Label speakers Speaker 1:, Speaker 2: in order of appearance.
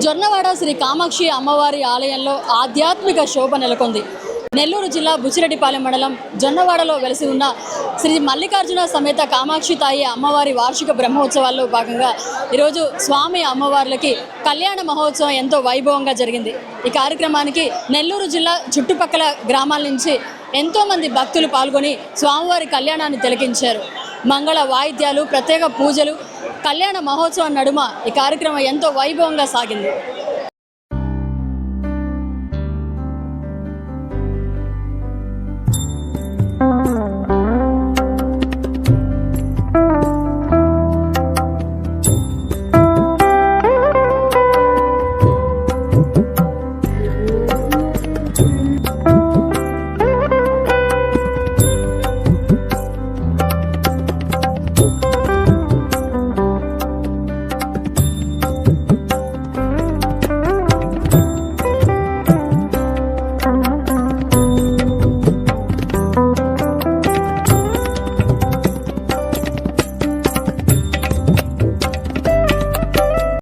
Speaker 1: జొన్నవాడ శ్రీ కామాక్షి అమ్మవారి ఆలయంలో ఆధ్యాత్మిక శోభ నెలకొంది. నెల్లూరు జిల్లా బుచ్చిరెడ్డిపాలెం మండలం జొన్నవాడలో వెలిసి ఉన్న శ్రీ మల్లికార్జున సమేత కామాక్షి తాయి అమ్మవారి వార్షిక బ్రహ్మోత్సవాల్లో భాగంగా ఈరోజు స్వామి అమ్మవార్లకి కళ్యాణ మహోత్సవం ఎంతో వైభవంగా జరిగింది. ఈ కార్యక్రమానికి నెల్లూరు జిల్లా చుట్టుపక్కల గ్రామాల నుంచి ఎంతోమంది భక్తులు పాల్గొని స్వామివారి కళ్యాణాన్ని తిలకించారు. మంగళ వాయిద్యాలు, ప్రత్యేక పూజలు, కళ్యాణ మహోత్సవం నడుమ ఈ కార్యక్రమం ఎంతో వైభవంగా సాగింది.